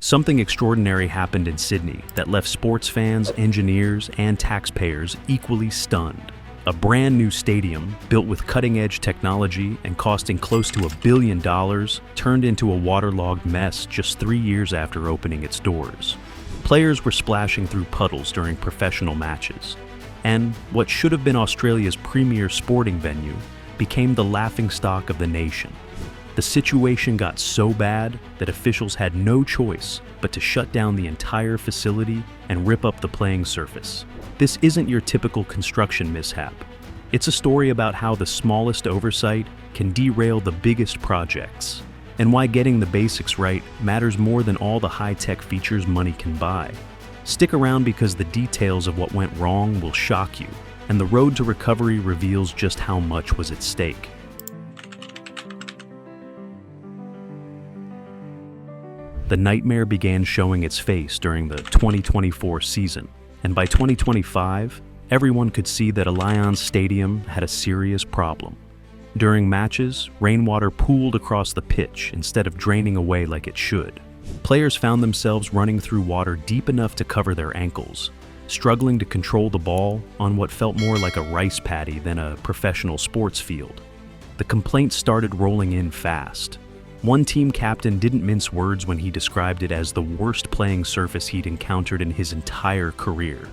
Something extraordinary happened in Sydney that left sports fans, engineers, and taxpayers equally stunned. A brand new stadium, built with cutting-edge technology and costing close to $1 billion, turned into a waterlogged mess just 3 years after opening its doors. Players were splashing through puddles during professional matches, and what should have been Australia's premier sporting venue became the laughingstock of the nation. The situation got so bad that officials had no choice but to shut down the entire facility and rip up the playing surface. This isn't your typical construction mishap. It's a story about how the smallest oversight can derail the biggest projects, and why getting the basics right matters more than all the high-tech features money can buy. Stick around because the details of what went wrong will shock you, and the road to recovery reveals just how much was at stake. The nightmare began showing its face during the 2024 season, and by 2025, everyone could see that Allianz Stadium had a serious problem. During matches, rainwater pooled across the pitch instead of draining away like it should. Players found themselves running through water deep enough to cover their ankles, struggling to control the ball on what felt more like a rice paddy than a professional sports field. The complaints started rolling in fast. One team captain didn't mince words when he described it as the worst playing surface he'd encountered in his entire career.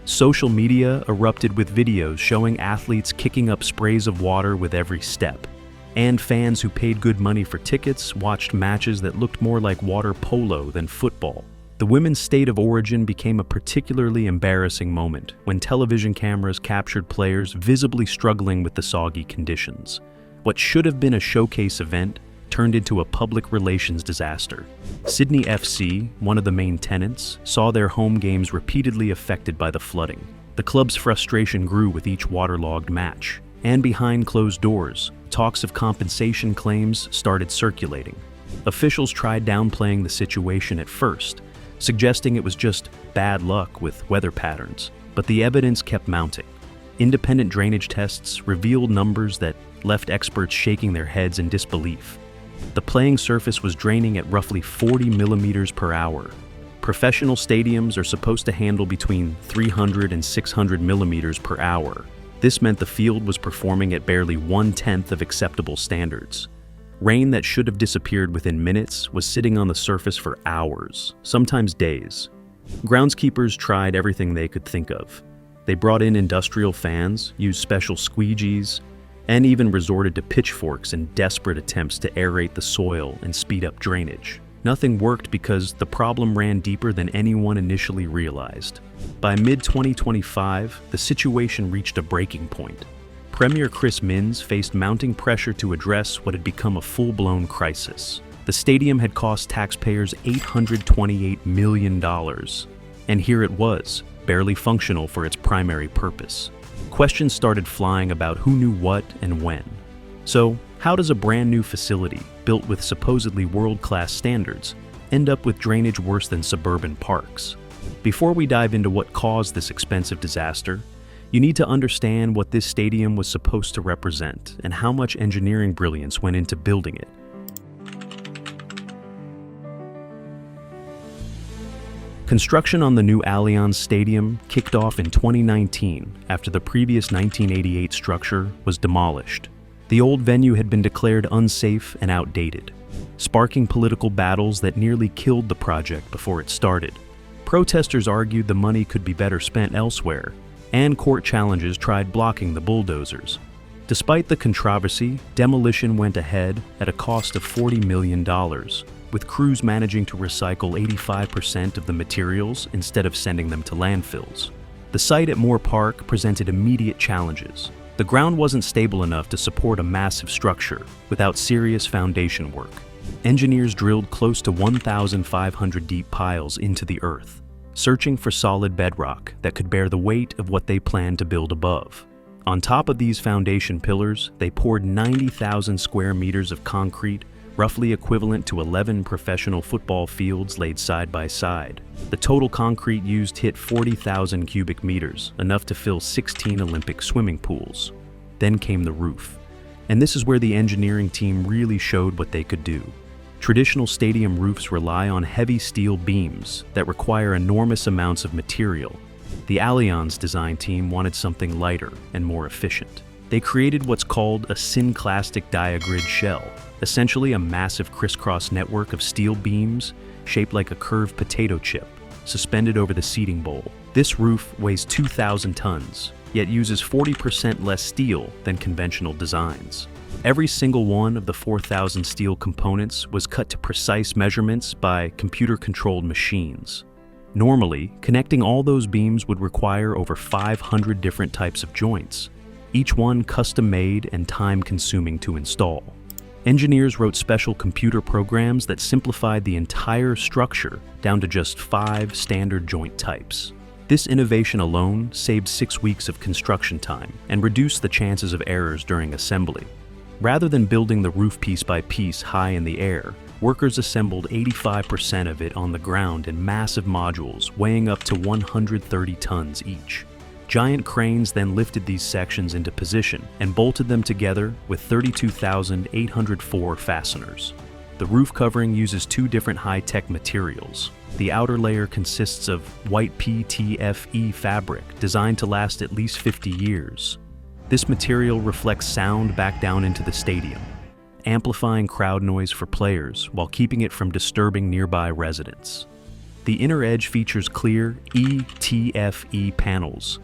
Social media erupted with videos showing athletes kicking up sprays of water with every step, and fans who paid good money for tickets watched matches that looked more like water polo than football. The women's state of origin became a particularly embarrassing moment when television cameras captured players visibly struggling with the soggy conditions. What should have been a showcase event turned into a public relations disaster. Sydney FC, one of the main tenants, saw their home games repeatedly affected by the flooding. The club's frustration grew with each waterlogged match, and behind closed doors, talks of compensation claims started circulating. Officials tried downplaying the situation at first, suggesting it was just bad luck with weather patterns, but the evidence kept mounting. Independent drainage tests revealed numbers that left experts shaking their heads in disbelief. The playing surface was draining at roughly 40 millimeters per hour. Professional stadiums are supposed to handle between 300 and 600 millimeters per hour. This meant the field was performing at barely 1/10 of acceptable standards. Rain that should have disappeared within minutes was sitting on the surface for hours, sometimes days. Groundskeepers tried everything they could think of. They brought in industrial fans, used special squeegees, and even resorted to pitchforks in desperate attempts to aerate the soil and speed up drainage. Nothing worked because the problem ran deeper than anyone initially realized. By mid-2025, the situation reached a breaking point. Premier Chris Minns faced mounting pressure to address what had become a full-blown crisis. The stadium had cost taxpayers $828 million, and here it was, barely functional for its primary purpose. Questions started flying about who knew what and when. So, how does a brand new facility, built with supposedly world-class standards, end up with drainage worse than suburban parks? Before we dive into what caused this expensive disaster, you need to understand what this stadium was supposed to represent and how much engineering brilliance went into building it. Construction on the new Allianz Stadium kicked off in 2019 after the previous 1988 structure was demolished. The old venue had been declared unsafe and outdated, sparking political battles that nearly killed the project before it started. Protesters argued the money could be better spent elsewhere, and court challenges tried blocking the bulldozers. Despite the controversy, demolition went ahead at a cost of $40 million, with crews managing to recycle 85% of the materials instead of sending them to landfills. The site at Moore Park presented immediate challenges. The ground wasn't stable enough to support a massive structure without serious foundation work. Engineers drilled close to 1,500 deep piles into the earth, searching for solid bedrock that could bear the weight of what they planned to build above. On top of these foundation pillars, they poured 90,000 square meters of concrete, roughly equivalent to 11 professional football fields laid side by side. The total concrete used hit 40,000 cubic meters, enough to fill 16 Olympic swimming pools. Then came the roof. And this is where the engineering team really showed what they could do. Traditional stadium roofs rely on heavy steel beams that require enormous amounts of material. The Allianz design team wanted something lighter and more efficient. They created what's called a synclastic diagrid shell, essentially a massive crisscross network of steel beams shaped like a curved potato chip, suspended over the seating bowl. This roof weighs 2,000 tons, yet uses 40% less steel than conventional designs. Every single one of the 4,000 steel components was cut to precise measurements by computer-controlled machines. Normally, connecting all those beams would require over 500 different types of joints, each one custom-made and time-consuming to install. Engineers wrote special computer programs that simplified the entire structure down to just 5 standard joint types. This innovation alone saved 6 weeks of construction time and reduced the chances of errors during assembly. Rather than building the roof piece by piece high in the air, workers assembled 85% of it on the ground in massive modules weighing up to 130 tons each. Giant cranes then lifted these sections into position and bolted them together with 32,804 fasteners. The roof covering uses 2 different high-tech materials. The outer layer consists of white PTFE fabric designed to last at least 50 years. This material reflects sound back down into the stadium, amplifying crowd noise for players while keeping it from disturbing nearby residents. The inner edge features clear ETFE panels,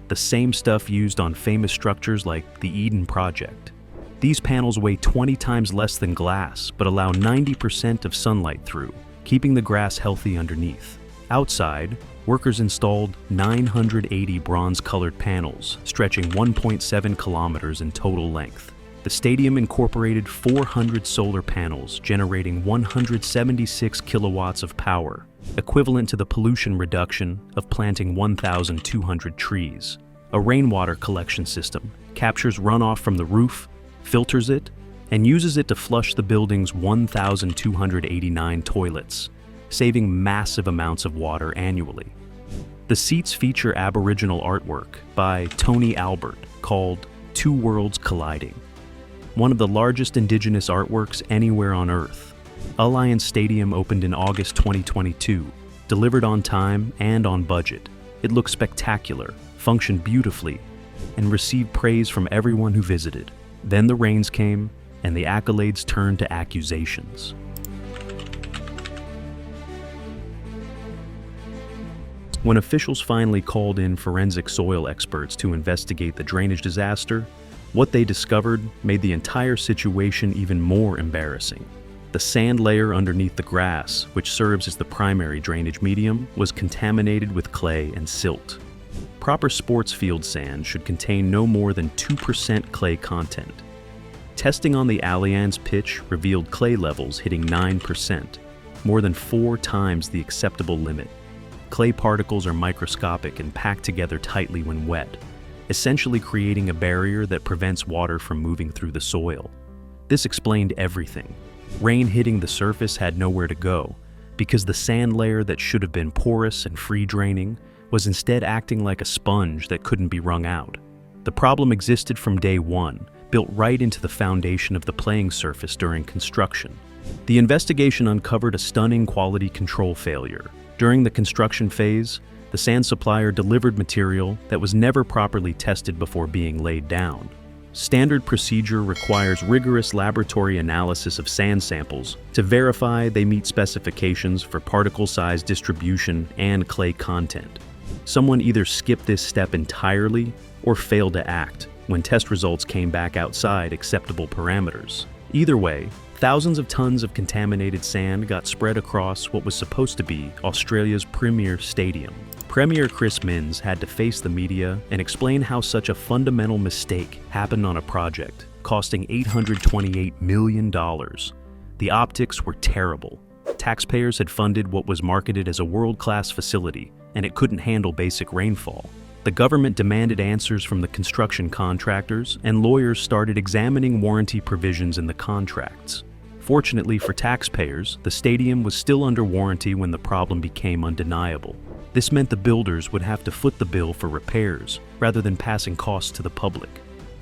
the same stuff used on famous structures like the Eden Project. These panels weigh 20 times less than glass but allow 90% of sunlight through, keeping the grass healthy underneath. Outside, workers installed 980 bronze-colored panels, stretching 1.7 kilometers in total length. The stadium incorporated 400 solar panels, generating 176 kilowatts of power, equivalent to the pollution reduction of planting 1,200 trees. A rainwater collection system captures runoff from the roof, filters it, and uses it to flush the building's 1,289 toilets, saving massive amounts of water annually. The seats feature Aboriginal artwork by Tony Albert called Two Worlds Colliding, one of the largest indigenous artworks anywhere on Earth. Allianz Stadium opened in August 2022, delivered on time and on budget. It looked spectacular, functioned beautifully, and received praise from everyone who visited. Then the rains came, and the accolades turned to accusations. When officials finally called in forensic soil experts to investigate the drainage disaster, what they discovered made the entire situation even more embarrassing. The sand layer underneath the grass, which serves as the primary drainage medium, was contaminated with clay and silt. Proper sports field sand should contain no more than 2% clay content. Testing on the Allianz pitch revealed clay levels hitting 9%, more than 4 times the acceptable limit. Clay particles are microscopic and packed together tightly when wet, essentially creating a barrier that prevents water from moving through the soil. This explained everything. Rain hitting the surface had nowhere to go, because the sand layer that should have been porous and free-draining was instead acting like a sponge that couldn't be wrung out. The problem existed from day one, built right into the foundation of the playing surface during construction. The investigation uncovered a stunning quality control failure. During the construction phase, the sand supplier delivered material that was never properly tested before being laid down. Standard procedure requires rigorous laboratory analysis of sand samples to verify they meet specifications for particle size distribution and clay content. Someone either skipped this step entirely or failed to act when test results came back outside acceptable parameters. Either way, thousands of tons of contaminated sand got spread across what was supposed to be Australia's premier stadium. Premier Chris Minns had to face the media and explain how such a fundamental mistake happened on a project costing $828 million. The optics were terrible. Taxpayers had funded what was marketed as a world-class facility, and it couldn't handle basic rainfall. The government demanded answers from the construction contractors, and lawyers started examining warranty provisions in the contracts. Fortunately for taxpayers, the stadium was still under warranty when the problem became undeniable. This meant the builders would have to foot the bill for repairs, rather than passing costs to the public.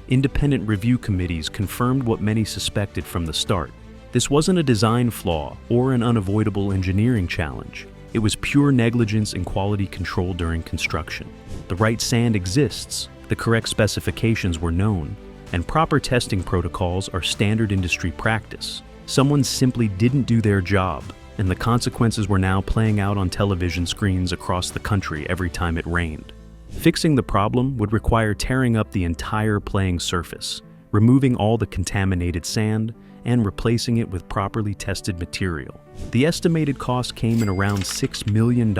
Independent review committees confirmed what many suspected from the start. This wasn't a design flaw or an unavoidable engineering challenge. It was pure negligence in quality control during construction. The right sand exists, the correct specifications were known, and proper testing protocols are standard industry practice. Someone simply didn't do their job, and the consequences were now playing out on television screens across the country every time it rained. Fixing the problem would require tearing up the entire playing surface, removing all the contaminated sand, and replacing it with properly tested material. The estimated cost came in around $6 million,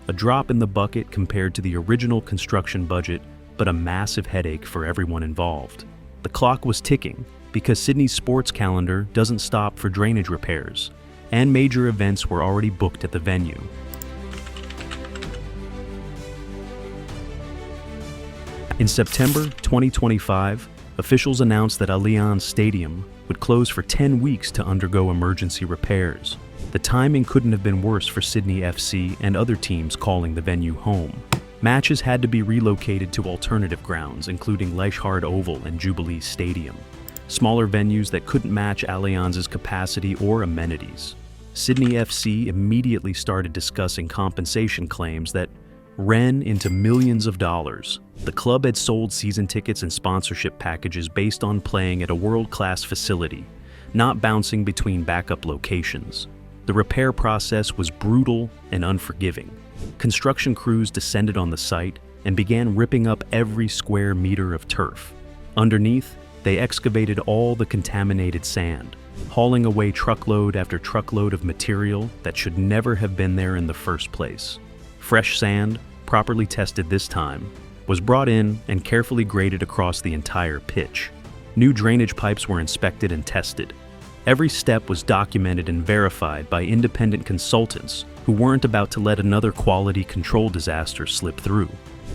a drop in the bucket compared to the original construction budget, but a massive headache for everyone involved. The clock was ticking because Sydney's sports calendar doesn't stop for drainage repairs, and major events were already booked at the venue. In September 2025, officials announced that Allianz Stadium would close for 10 weeks to undergo emergency repairs. The timing couldn't have been worse for Sydney FC and other teams calling the venue home. Matches had to be relocated to alternative grounds, including Leichhardt Oval and Jubilee Stadium, smaller venues that couldn't match Allianz's capacity or amenities. Sydney FC immediately started discussing compensation claims that ran into millions of dollars. The club had sold season tickets and sponsorship packages based on playing at a world-class facility, not bouncing between backup locations. The repair process was brutal and unforgiving. Construction crews descended on the site and began ripping up every square meter of turf. Underneath, they excavated all the contaminated sand, hauling away truckload after truckload of material that should never have been there in the first place. Fresh sand, properly tested this time, was brought in and carefully graded across the entire pitch. New drainage pipes were inspected and tested. Every step was documented and verified by independent consultants who weren't about to let another quality control disaster slip through.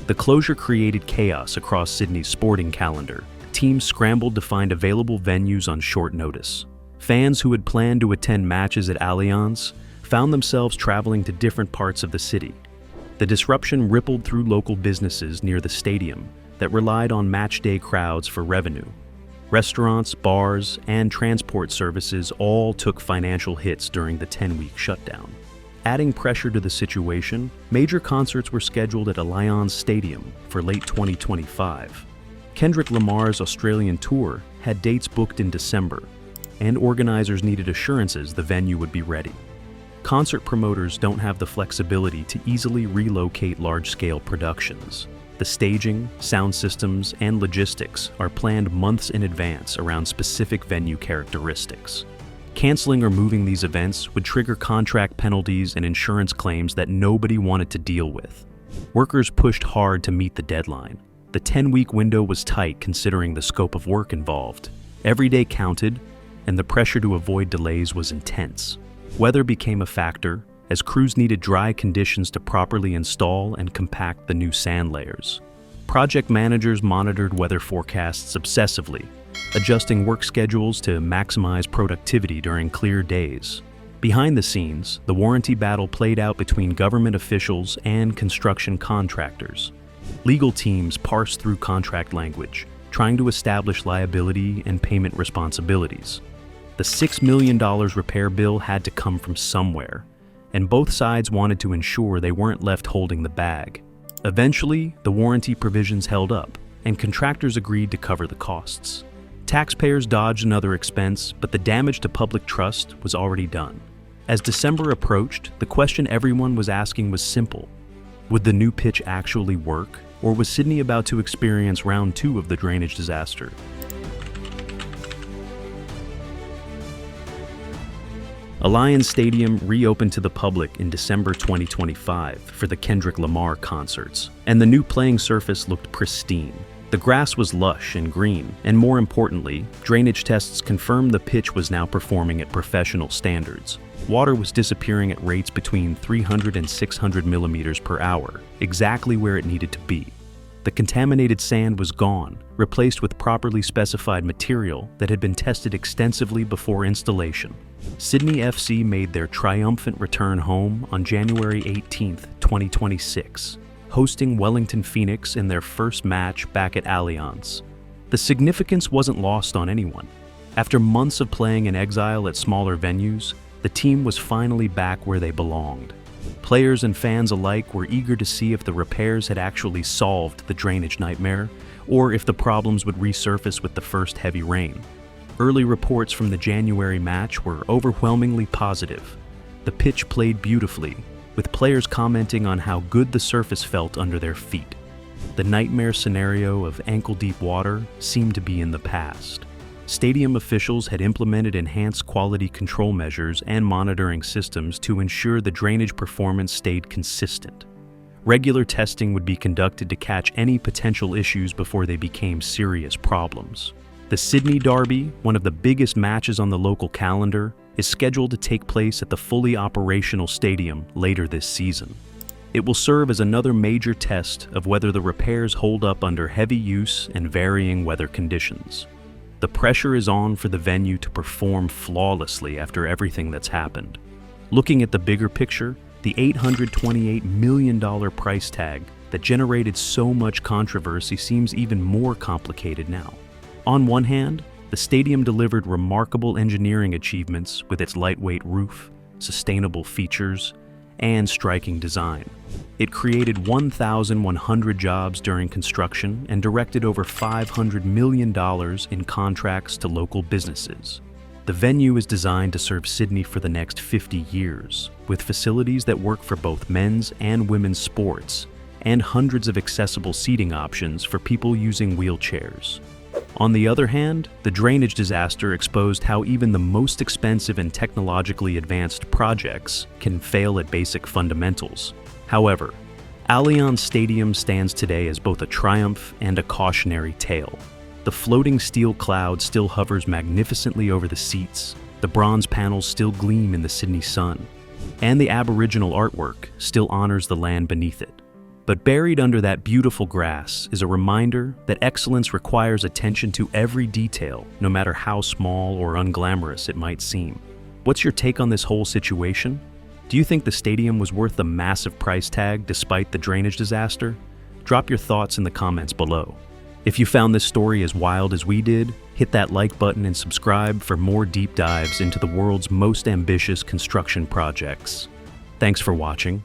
The closure created chaos across Sydney's sporting calendar. Teams scrambled to find available venues on short notice. Fans who had planned to attend matches at Allianz found themselves traveling to different parts of the city. The disruption rippled through local businesses near the stadium that relied on match-day crowds for revenue. Restaurants, bars, and transport services all took financial hits during the 10-week shutdown. Adding pressure to the situation, major concerts were scheduled at Allianz Stadium for late 2025. Kendrick Lamar's Australian tour had dates booked in December, and organizers needed assurances the venue would be ready. Concert promoters don't have the flexibility to easily relocate large-scale productions. The staging, sound systems, and logistics are planned months in advance around specific venue characteristics. Canceling or moving these events would trigger contract penalties and insurance claims that nobody wanted to deal with. Workers pushed hard to meet the deadline. The 10-week window was tight considering the scope of work involved. Every day counted, and the pressure to avoid delays was intense. Weather became a factor, as crews needed dry conditions to properly install and compact the new sand layers. Project managers monitored weather forecasts obsessively, adjusting work schedules to maximize productivity during clear days. Behind the scenes, the warranty battle played out between government officials and construction contractors. Legal teams parsed through contract language, trying to establish liability and payment responsibilities. The $6 million repair bill had to come from somewhere, and both sides wanted to ensure they weren't left holding the bag. Eventually, the warranty provisions held up, and contractors agreed to cover the costs. Taxpayers dodged another expense, but the damage to public trust was already done. As December approached, the question everyone was asking was simple. Would the new pitch actually work, or was Sydney about to experience round 2 of the drainage disaster? Allianz Stadium reopened to the public in December 2025 for the Kendrick Lamar concerts, and the new playing surface looked pristine. The grass was lush and green, and more importantly, drainage tests confirmed the pitch was now performing at professional standards. Water was disappearing at rates between 300 and 600 millimeters per hour, exactly where it needed to be. The contaminated sand was gone, replaced with properly specified material that had been tested extensively before installation. Sydney FC made their triumphant return home on January 18, 2026, hosting Wellington Phoenix in their first match back at Allianz. The significance wasn't lost on anyone. After months of playing in exile at smaller venues, the team was finally back where they belonged. Players and fans alike were eager to see if the repairs had actually solved the drainage nightmare, or if the problems would resurface with the first heavy rain. Early reports from the January match were overwhelmingly positive. The pitch played beautifully, with players commenting on how good the surface felt under their feet. The nightmare scenario of ankle-deep water seemed to be in the past. Stadium officials had implemented enhanced quality control measures and monitoring systems to ensure the drainage performance stayed consistent. Regular testing would be conducted to catch any potential issues before they became serious problems. The Sydney Derby, one of the biggest matches on the local calendar, is scheduled to take place at the fully operational stadium later this season. It will serve as another major test of whether the repairs hold up under heavy use and varying weather conditions. The pressure is on for the venue to perform flawlessly after everything that's happened. Looking at the bigger picture, the $828 million price tag that generated so much controversy seems even more complicated now. On one hand, the stadium delivered remarkable engineering achievements with its lightweight roof, sustainable features, and striking design. It created 1,100 jobs during construction and directed over $500 million in contracts to local businesses. The venue is designed to serve Sydney for the next 50 years, with facilities that work for both men's and women's sports, and hundreds of accessible seating options for people using wheelchairs. On the other hand, the drainage disaster exposed how even the most expensive and technologically advanced projects can fail at basic fundamentals. However, Allianz Stadium stands today as both a triumph and a cautionary tale. The floating steel cloud still hovers magnificently over the seats, the bronze panels still gleam in the Sydney sun, and the Aboriginal artwork still honors the land beneath it. But buried under that beautiful grass is a reminder that excellence requires attention to every detail, no matter how small or unglamorous it might seem. What's your take on this whole situation? Do you think the stadium was worth the massive price tag despite the drainage disaster? Drop your thoughts in the comments below. If you found this story as wild as we did, hit that like button and subscribe for more deep dives into the world's most ambitious construction projects. Thanks for watching.